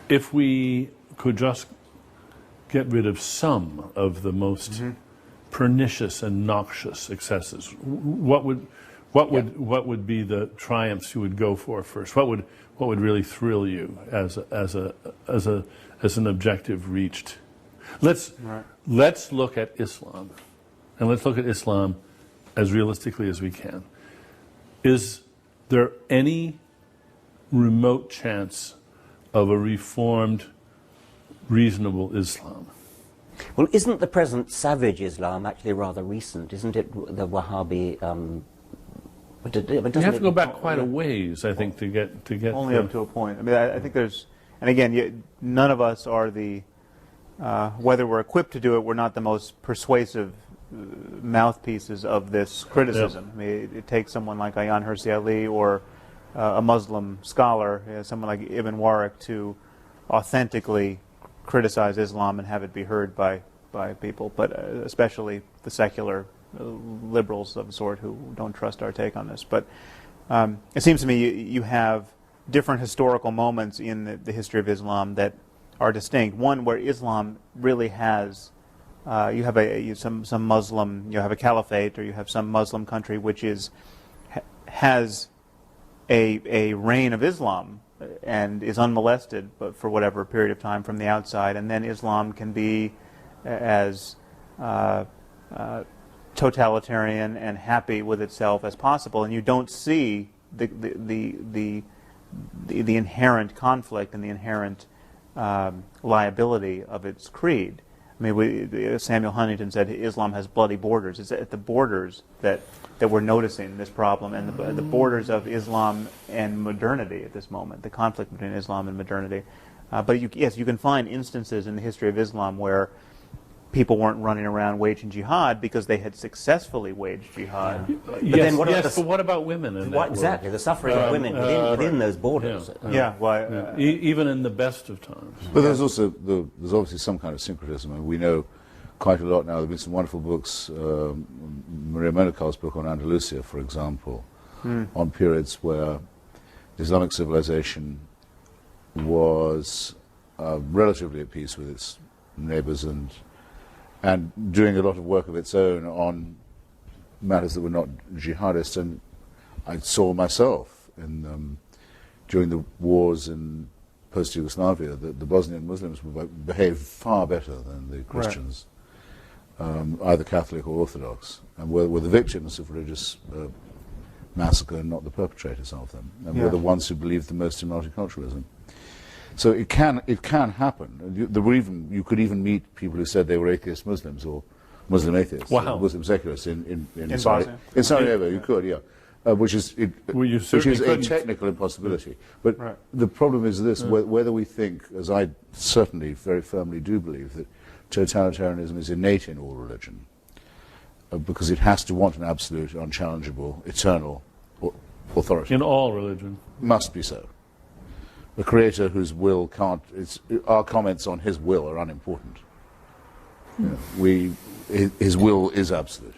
if we could just get rid of some of the most pernicious and noxious excesses, what would be the triumphs you would go for first? What would really thrill you as an objective reached? Let's look at Islam, and let's look at Islam as realistically as we can. Is there any remote chance of a reformed, reasonable Islam? Well, isn't the present savage Islam actually rather recent? Isn't it the Wahhabi? You have to go back quite a ways, I think, to get only up to a point. I mean, I think there's, and again, none of us are the, whether we're equipped to do it, we're not the most persuasive mouthpieces of this criticism. Yep. I mean, it takes someone like Ayaan Hirsi Ali or a Muslim scholar, someone like Ibn Waraq, to authentically criticize Islam and have it be heard by people, but especially the secular liberals of a sort who don't trust our take on this. But it seems to me you have different historical moments in the history of Islam that are distinct. One where Islam really has, you have some Muslim, you have a caliphate, or you have some Muslim country which has a reign of Islam and is unmolested, but for whatever period of time from the outside, and then Islam can be as totalitarian and happy with itself as possible, and you don't see the inherent conflict and the inherent liability of its creed. I mean, Samuel Huntington said Islam has bloody borders. It's at the borders that we're noticing this problem, and the borders of Islam and modernity at this moment, the conflict between Islam and modernity. But yes, you can find instances in the history of Islam where people weren't running around waging jihad because they had successfully waged jihad. Yeah. But what about women in that exactly, world? the suffering of women within those borders. Even in the best of times. But there's also there's obviously some kind of syncretism, and we know quite a lot now. There have been some wonderful books, Maria Monaco's book on Andalusia, for example, on periods where Islamic civilization was relatively at peace with its neighbors and doing a lot of work of its own on matters that were not jihadist. And I saw myself during the wars in post-Yugoslavia that the Bosnian Muslims behaved far better than the Christians, either Catholic or Orthodox, and were the victims of religious massacre and not the perpetrators of them, and were the ones who believed the most in multiculturalism. So it can happen. You could even meet people who said they were atheist Muslims or Muslim atheists, or Muslim secularists in Sarajevo. You could, which is a technical impossibility. But the problem is this: whether we think, as I certainly very firmly do believe, that totalitarianism is innate in all religion, because it has to want an absolute, unchallengeable, eternal authority. In all religion, must be so. The creator whose will can't, our comments on his will are unimportant. His will is absolute.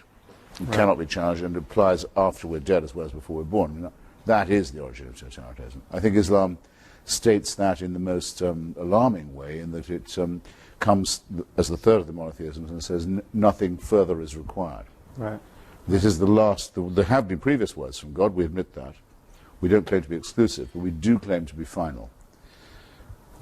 It cannot be challenged, and applies after we're dead as well as before we're born. That is the origin of totalitarianism. I think Islam states that in the most alarming way, in that it comes as the third of the monotheisms and says nothing further is required. Right. This is the last. There have been previous words from God, we admit that. We don't claim to be exclusive, but we do claim to be final.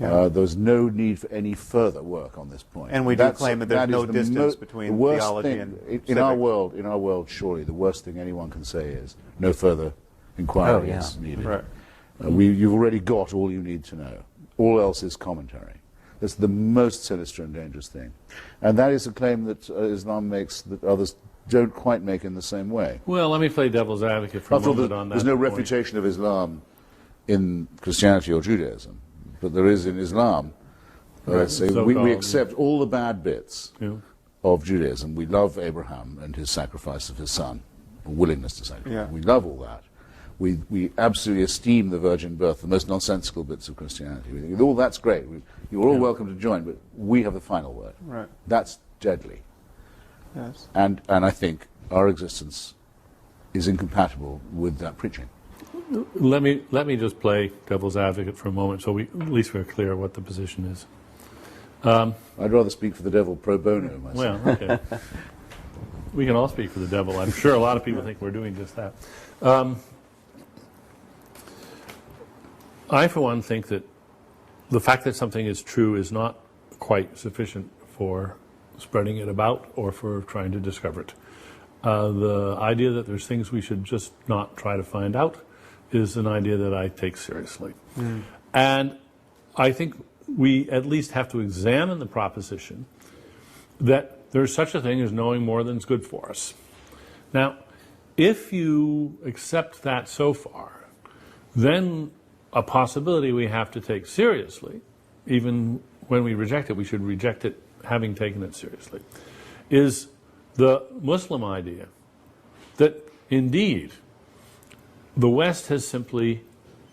There's no need for any further work on this point. And we do claim that there's no distance between theology and civic. In our world, surely the worst thing anyone can say is no further inquiry is needed. Right. You've already got all you need to know. All else is commentary. That's the most sinister and dangerous thing. And that is a claim that Islam makes that others don't quite make in the same way. Well, let me play devil's advocate for a moment on that. There's no refutation of Islam in Christianity or Judaism, but there is in Islam. We accept all the bad bits of Judaism. We love Abraham and his sacrifice of his son, or willingness to sacrifice. We love all that. We absolutely esteem the virgin birth, the most nonsensical bits of Christianity. We think, all that's great. You're all welcome to join, but we have the final word. Right. That's deadly. Yes. And I think our existence is incompatible with that preaching. let me just play devil's advocate for a moment, so at least we're clear what the position is. I'd rather speak for the devil pro bono myself. Well, okay. We can all speak for the devil. I'm sure a lot of people think we're doing just that. I, for one, think that the fact that something is true is not quite sufficient for spreading it about or for trying to discover it. The idea that there's things we should just not try to find out is an idea that I take seriously. And I think we at least have to examine the proposition that there's such a thing as knowing more than is good for us. Now, if you accept that so far, then a possibility we have to take seriously, even when we reject it, we should reject it having taken it seriously, is the Muslim idea that indeed the West has simply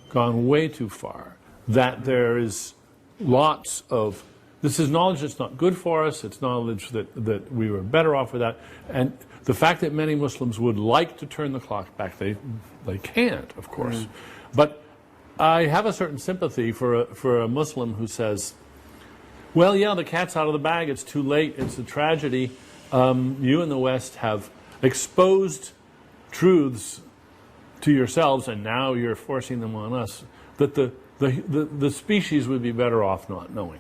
gone way too far, that there is lots of, this is knowledge that's not good for us, it's knowledge that we were better off without, and the fact that many Muslims would like to turn the clock back, they can't, of course. But I have a certain sympathy for a Muslim who says, well, yeah, the cat's out of the bag, it's too late, it's a tragedy. You in the West have exposed truths to yourselves, and now you're forcing them on us, that the species would be better off not knowing.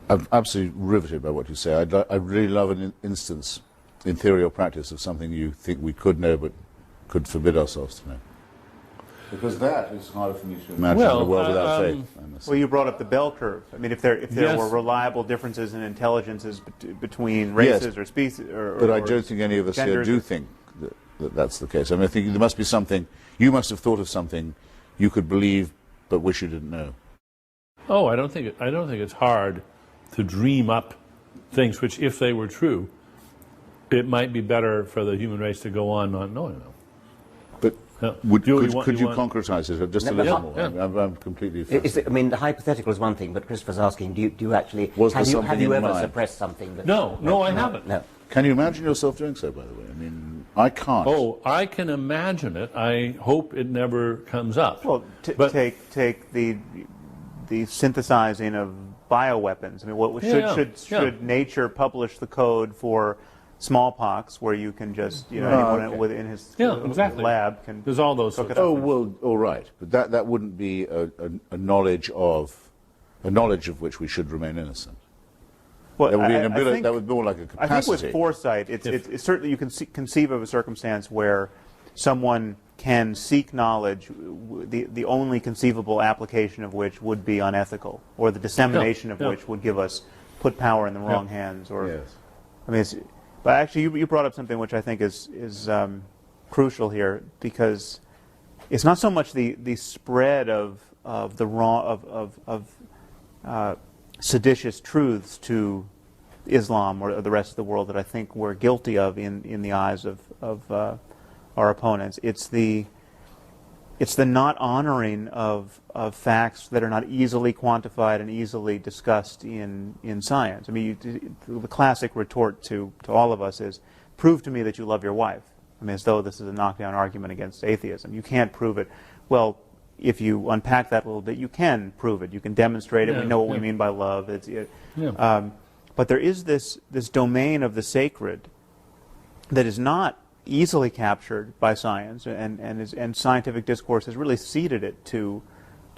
I'm absolutely riveted by what you say. I'd really love an instance, in theory or practice, of something you think we could know but could forbid ourselves to know. Because that is harder for me to imagine a world without faith. Well, you brought up the bell curve. I mean, if there Yes. were reliable differences in intelligences between races or species, but I don't think any of us here do think that that's the case. I mean, I think there must be something. You must have thought of something you could believe but wish you didn't know. Oh, I don't think it's hard to dream up things which, if they were true, it might be better for the human race to go on not knowing them. But Yeah. could you concretize it just a little more? Yeah. I'm completely fascinated. I mean, the hypothetical is one thing, but Christopher's asking, do you actually, Was there have something you in ever mind? suppressed something? That, No, I haven't. No. Can you imagine yourself doing so, by the way? I mean, I can't. Oh, I can imagine it. I hope it never comes up. well, But- take the synthesizing of bioweapons. I mean, what should nature publish the code for smallpox, where you can just anyone okay. within his exactly. lab can There's all those cook sorts it of up. Oh well, all right, but that wouldn't be a knowledge of which we should remain innocent. Well, That would be I think- that would be more like a I capacity. think with foresight, it's certainly you can conceive of a circumstance where someone can seek knowledge, the only conceivable application of which would be unethical, or the dissemination of which would put power in the wrong hands. Or, Yes. I mean, but actually, you brought up something which I think is crucial here, because it's not so much the spread of the wrong of seditious truths to Islam or the rest of the world that I think we're guilty of in the eyes of our opponents. It's the not honoring of facts that are not easily quantified and easily discussed in science. I mean, the classic retort to all of us is, prove to me that you love your wife. I mean, as though this is a knockdown argument against atheism. You can't prove it. Well, if you unpack that a little bit, you can prove it. You can demonstrate it. We know what we mean by love. But there is this domain of the sacred that is not easily captured by science, and scientific discourse has really ceded it to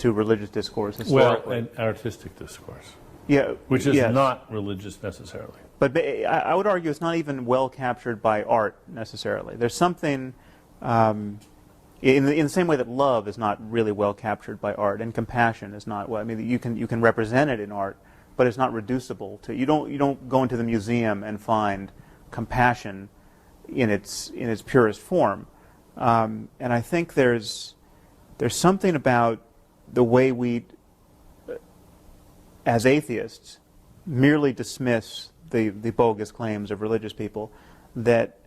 religious discourse historically. Well, and artistic discourse, yeah, which is yes. not religious necessarily. But I would argue it's not even well captured by art necessarily. There's something in the same way that love is not really well captured by art, and compassion is not. Well, I mean, you can represent it in art, but it's not reducible to. You don't go into the museum and find compassion in its purest form. And I think there's something about the way we, as atheists, merely dismiss the bogus claims of religious people that